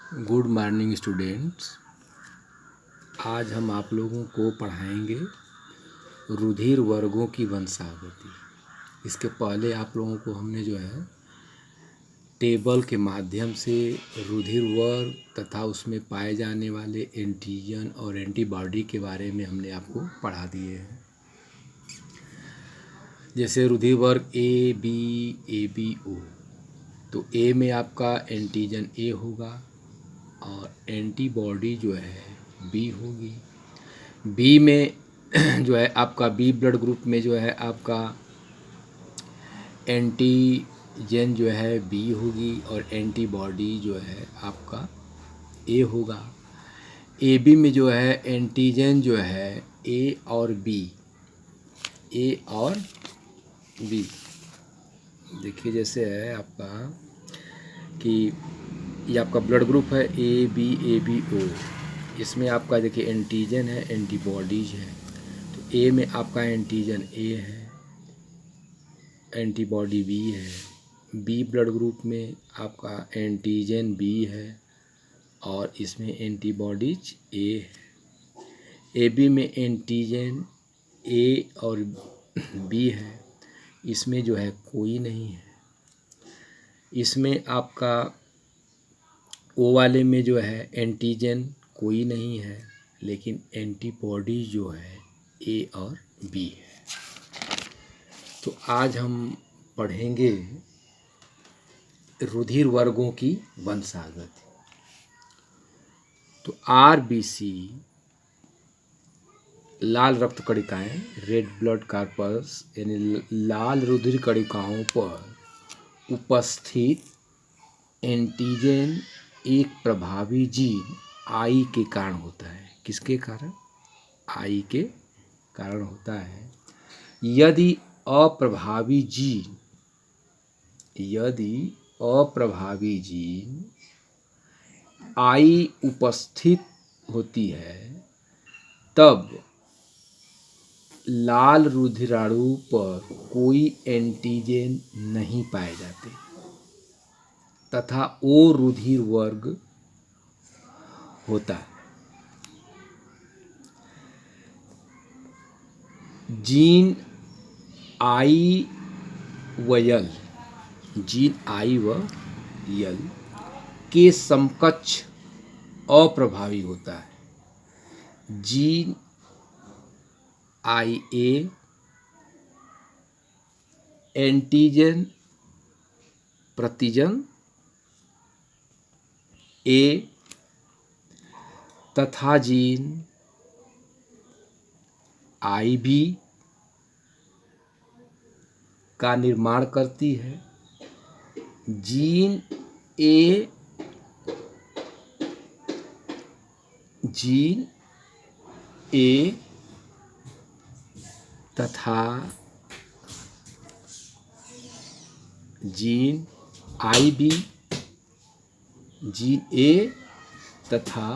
Good morning students. आज हम आप लोगों को पढ़ाएंगे रुधिर वर्गों की वंशावली। इसके पहले आप लोगों को हमने जो है टेबल के माध्यम से रुधिर वर्ग तथा उसमें पाए जाने वाले एंटीजन और एंटीबॉडी के बारे में हमने आपको पढ़ा दिए हैं। जैसे रुधिर वर्ग ए बी ओ, तो ए में आपका एंटीजन ए होगा और एंटीबॉडी जो है बी होगी। बी में जो है आपका बी ब्लड ग्रुप में जो है आपका एंटीजन जो है बी होगी और एंटीबॉडी जो है आपका ए होगा। ए बी में जो है एंटीजन जो है ए और बी देखिए जैसे है आपका कि ये आपका ब्लड ग्रुप है ए बी ओ। इसमें आपका देखिए एंटीजन है, एंटीबॉडीज है। तो ए में आपका एंटीजन ए है, एंटीबॉडी बी है। बी ब्लड ग्रुप में आपका एंटीजन बी है और इसमें एंटीबॉडीज ए है। ए बी में एंटीजन ए और बी है, इसमें जो है कोई नहीं है। इसमें आपका ओ वाले में जो है एंटीजन कोई नहीं है, लेकिन एंटीबॉडी जो है ए और बी है। तो आज हम पढ़ेंगे रुधिर वर्गों की वंशागत। तो आरबीसी लाल रक्त कणिकाएं, रेड ब्लड कार्पस यानी लाल रुधिर कणिकाओं पर उपस्थित एंटीजन एक प्रभावी जीन आई के कारण होता है। किसके कारण? आई के कारण होता है। यदि अप्रभावी जीन आई उपस्थित होती है, तब लाल रुधिराणु पर कोई एंटीजन नहीं पाए जाते तथा ओ रुधिर वर्ग होता है। जीन आई व यल के समकक्ष अप्रभावी होता है। जीन आई ए एंटीजन प्रतिजन ए तथा जीन आई बी का निर्माण करती है। जीन ए तथा gene I B, gene A तथा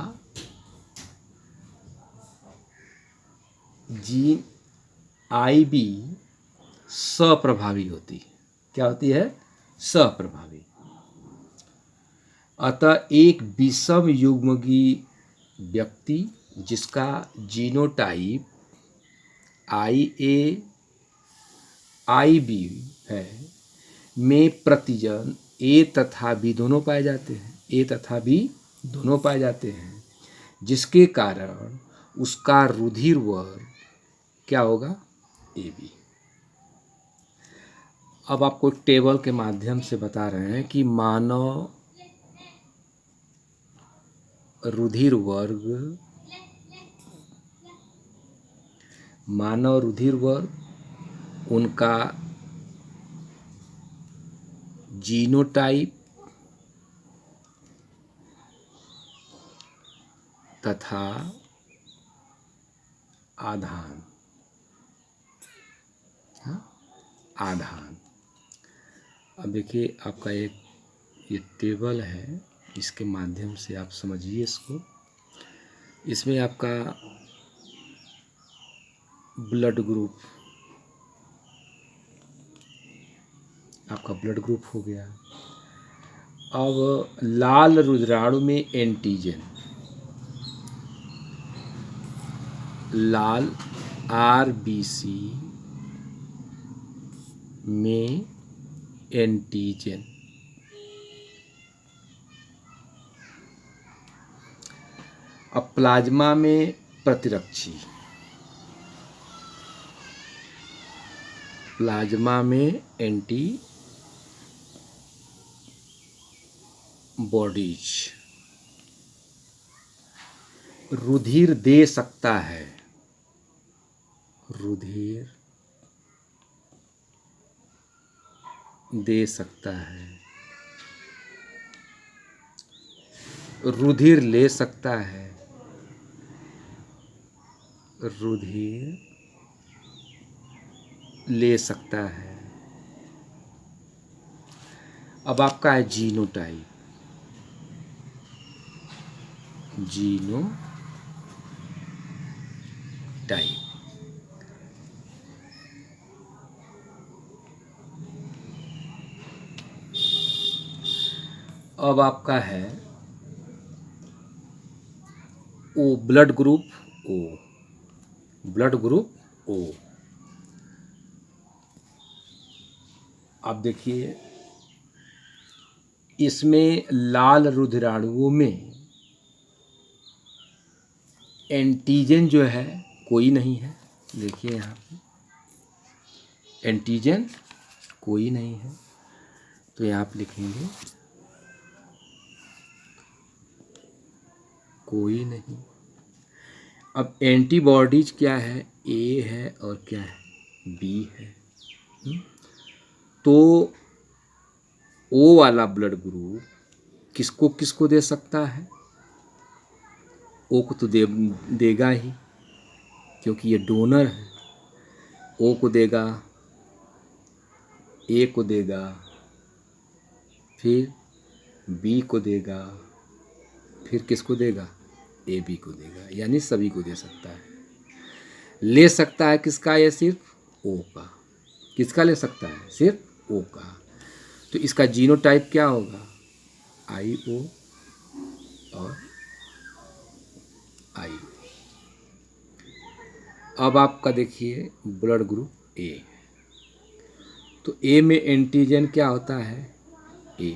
जीन आई बी सप्रभावी होती है। क्या होती है? सप्रभावी। अतः एक विषम युग्मकी व्यक्ति जिसका जीनोटाइप आई ए आई बी है में प्रतिजन ए तथा बी दोनों पाए जाते हैं, जिसके कारण उसका रुधिर वर्ग क्या होगा? A B. अब आपको एक टेबल के माध्यम से बता रहे हैं कि मानव रुधिर वर्ग उनका जीनोटाइप तथा आधान। अब देखिए आपका एक ये टेबल है, इसके माध्यम से आप समझिए इसको। इसमें आपका ब्लड ग्रुप हो गया, अब लाल रुधिराणु में एंटीजन, लाल आरबीसी में एंटीजन, अब प्लाज्मा में प्रतिरक्षी, प्लाज्मा में एंटी बॉडीज, रुधिर दे सकता है, रुधिर दे सकता है, रुधिर ले सकता है, रुधिर ले सकता है। अब आपका है जीनोटाइप, जीनोटाइप, अब आपका है O, blood group O, blood group O. अब देखिए इसमें लाल रुधिराणुओं में एंटीजन जो है कोई नहीं है, देखिए यहाँ पे एंटीजन कोई नहीं है, तो यहाँ पे लिखेंगे कोई नहीं। अब एंटीबॉडीज क्या है, ए है और क्या है, बी है। तो ओ वाला ब्लड ग्रुप किसको किसको दे सकता है, ओ को तो देगा ही क्योंकि ये डोनर है, ओ को देगा, ए को देगा, फिर बी को देगा, फिर किसको देगा, ए बी को देगा, यानी सभी को दे सकता है। ले सकता है किसका, ये सिर्फ ओ का, किसका ले सकता है, सिर्फ ओ का। तो इसका जीनोटाइप क्या होगा, आई ओ और आई। अब आपका देखिए ब्लड ग्रुप ए, तो ए में एंटीजन क्या होता है, ए।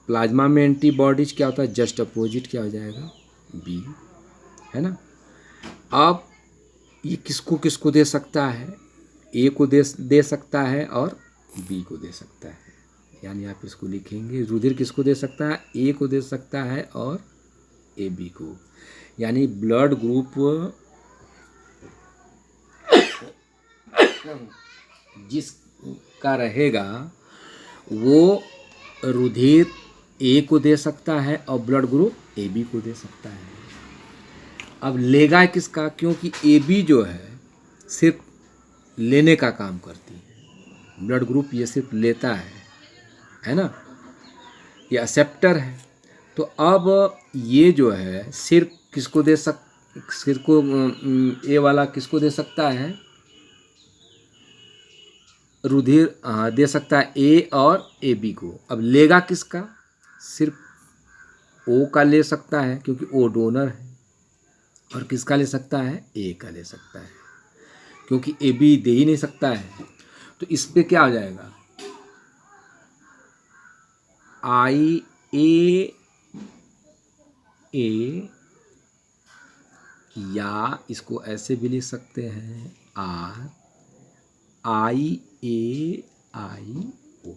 प्लाज्मा में एंटीबॉडीज क्या होता है, जस्ट अपोजिट क्या हो जाएगा, बी, है ना। अब ये किसको किसको दे सकता है, ए को दे सकता है और बी को दे सकता है, यानी आप इसको लिखेंगे रुधिर किसको दे सकता है, ए को दे सकता है और ए बी को, यानी ब्लड ग्रुप जिसका रहेगा वो रुधिर ए को दे सकता है और ब्लड ग्रुप ए बी को दे सकता है। अब लेगा किसका, क्योंकि ए बी जो है सिर्फ लेने का काम करती है, ब्लड ग्रुप ये सिर्फ लेता है ना, ये एक्सेप्टर है। तो अब ये जो है सिर्फ किसको दे सिर्फ को ए वाला किसको दे सकता है, रुधिर दे सकता है ए और ए बी को। अब लेगा किसका, सिर्फ ओ का ले सकता है क्योंकि ओ डोनर है, और किसका ले सकता है, ए का ले सकता है क्योंकि ए बी दे ही नहीं सकता है। तो इस पे क्या हो जाएगा, आई ए ए, या इसको ऐसे भी लिख सकते हैं आर आई ए आई ओ,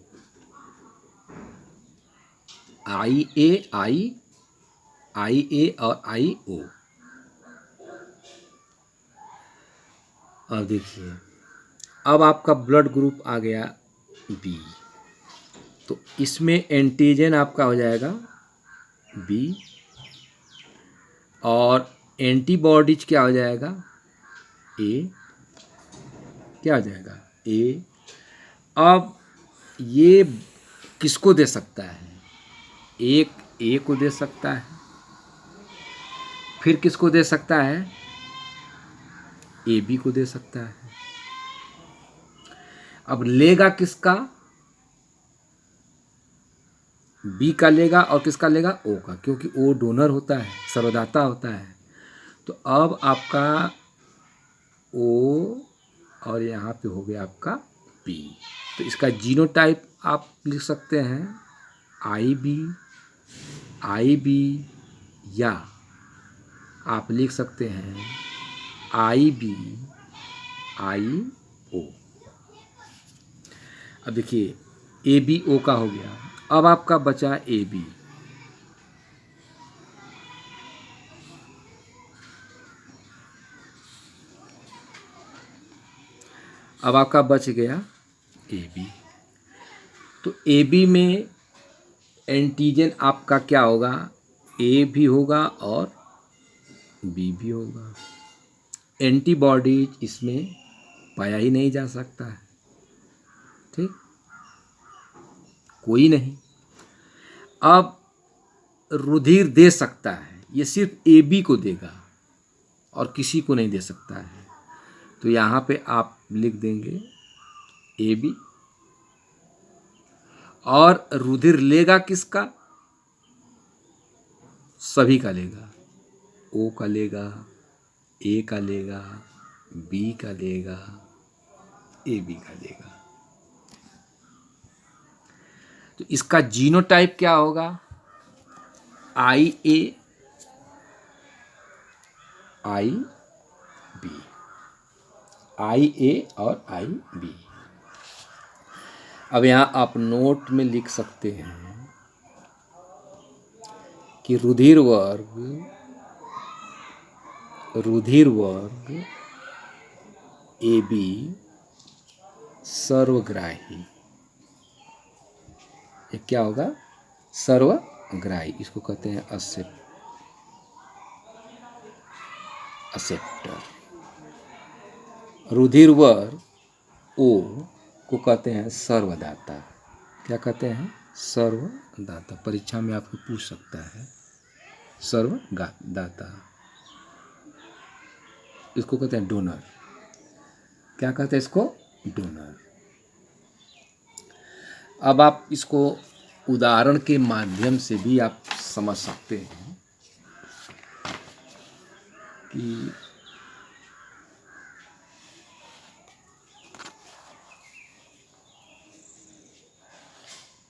आई ए आई ए और आई ओ। अब देखिए अब आपका ब्लड ग्रुप आ गया बी, तो इसमें एंटीजन आपका हो जाएगा बी और एंटीबॉडीज क्या हो जाएगा, ए, क्या हो जाएगा, ए। अब ये किसको दे सकता है, एक ए को दे सकता है, फिर किसको दे सकता है, ए बी को दे सकता है। अब लेगा किसका, बी का लेगा और किसका लेगा, ओ का, क्योंकि ओ डोनर होता है, सर्वदाता होता है। तो अब आपका ओ और यहाँ पे हो गया आपका बी। तो इसका जीनोटाइप आप लिख सकते हैं आई बी, या आप लिख सकते हैं आई बी आई ओ। अब देखिए ए बी ओ का हो गया, अब आपका बचा ए बी। अब आपका बच गया ए बी। तो ए बी में एंटीजन आपका क्या होगा, ए भी होगा और बी भी होगा। एंटीबॉडीज इसमें पाया ही नहीं जा सकता है, ठीक, कोई नहीं। अब रुधिर दे सकता है, ये सिर्फ ए बी को देगा और किसी को नहीं दे सकता है। तो यहाँ पे आप लिख देंगे ए बी। और रुधिर लेगा किसका, सभी का लेगा, ओ का लेगा, ए का लेगा, बी का लेगा, ए बी का लेगा। तो इसका जीनोटाइप क्या होगा, आई ए आई बी, आई ए और आई बी। अब यहाँ आप नोट में लिख सकते हैं कि रुधिर वर्ग ए बी सर्वग्राही। ये क्या होगा, सर्वग्राही, इसको कहते हैं असेप्टर। रुधिर वर्ग ओ को कहते हैं सर्वदाता। क्या कहते हैं, सर्वदाता। परीक्षा में आपको पूछ सकता है सर्वदाता। इसको कहते हैं डोनर। क्या कहते हैं इसको, डोनर। अब आप इसको उदाहरण के माध्यम से भी आप समझ सकते हैं कि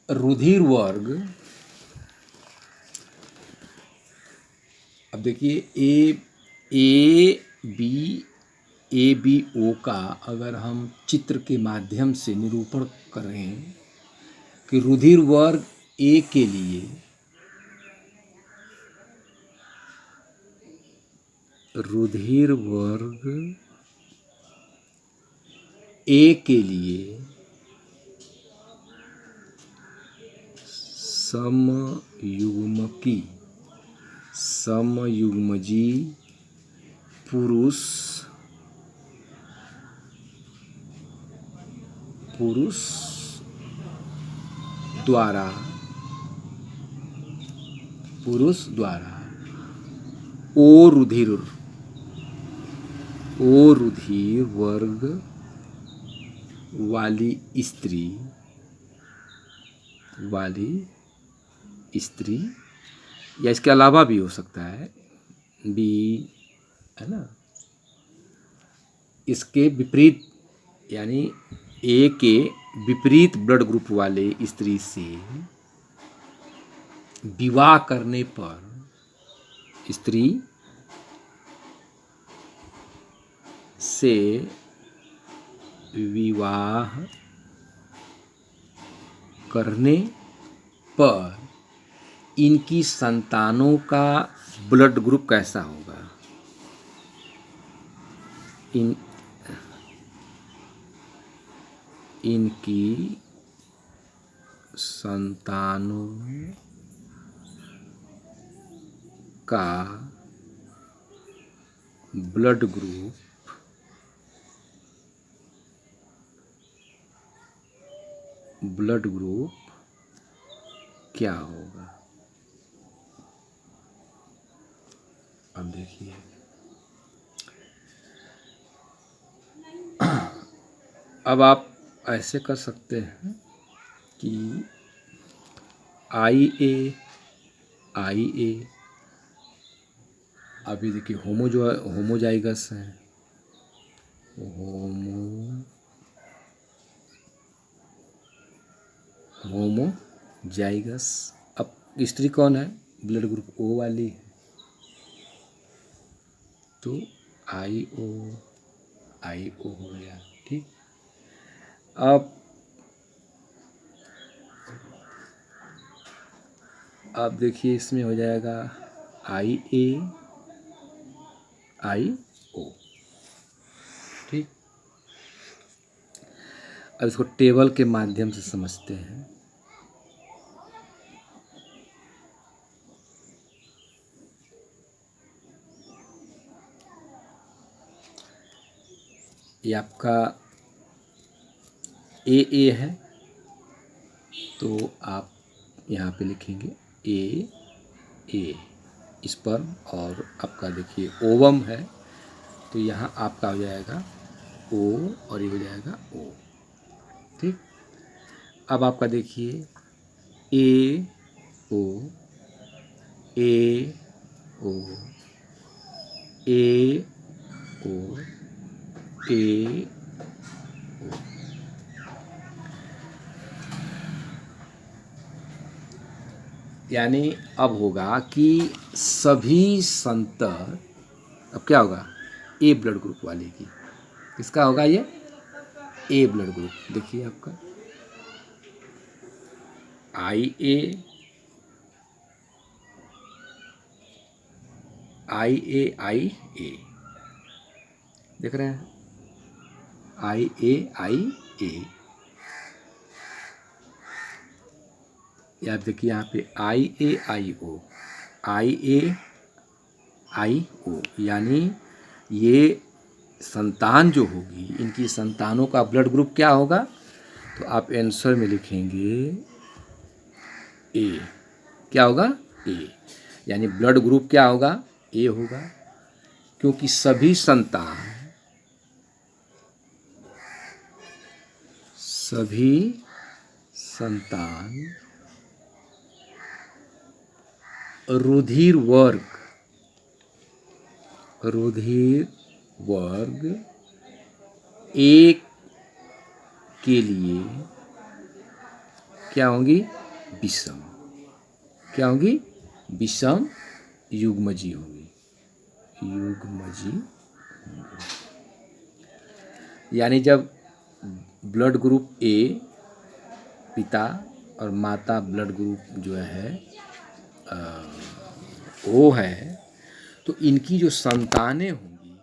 रुधिर वर्ग, अब देखिए ए बी ओ का अगर हम चित्र के माध्यम से निरूपण करें कि रुधिर वर्ग ए के लिए समयुग्मजी पुरुष द्वारा ओ रुधिर वर्ग वाली स्त्री या इसके अलावा भी हो सकता है बी, है ना, इसके विपरीत, यानी ए के विपरीत ब्लड ग्रुप वाले स्त्री से विवाह करने पर स्त्री से विवाह करने पर इनकी संतानों का ब्लड ग्रुप कैसा होगा, इनकी संतानों का ब्लड ग्रुप क्या होगा। अब देखिए, अब आप ऐसे कर सकते हैं कि आई ए। अभी देखिए होमोजाइगस है, होमोजाइगस। अब स्त्री कौन है? ब्लड ग्रुप ओ वाली है, तो आई ओ हो गया। ठीक, अब देखिए इसमें हो जाएगा आई ए आई ओ। ठीक, अब इसको टेबल के माध्यम से समझते हैं। ये आपका ए है, तो आप यहाँ पे लिखेंगे ए स्पर्म, और आपका देखिए ओवम है, तो यहाँ आपका हो जाएगा ओ और ये हो जाएगा ओ। ठीक, अब आपका देखिए ए ओ ए ओ ए ओ ए ओ। यानी अब होगा कि सभी संतर, अब क्या होगा? ए ब्लड ग्रुप वाले की। किसका होगा ये? ए ब्लड ग्रुप। देखिए आपका आई ए आई ए, देख रहे हैं? आई ए। आप देखिए यहाँ पे आई ए आई ओ, यानी ये संतान जो होगी, इनकी संतानों का ब्लड ग्रुप क्या होगा? तो आप आंसर में लिखेंगे ए। क्या होगा? ए। यानी ब्लड ग्रुप क्या होगा? ए होगा, क्योंकि सभी संतान रुधिर वर्ग एक के लिए क्या होंगी? विषम। क्या होंगी? विषम युग्मजी होंगी, यानी जब ब्लड ग्रुप ए पिता और माता ब्लड ग्रुप जो है ओ है, तो इनकी जो संतानें होंगी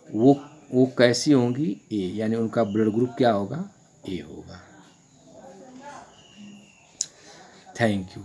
वो कैसी होंगी? ए, यानी उनका ब्लड ग्रुप क्या होगा? ए होगा। Thank you.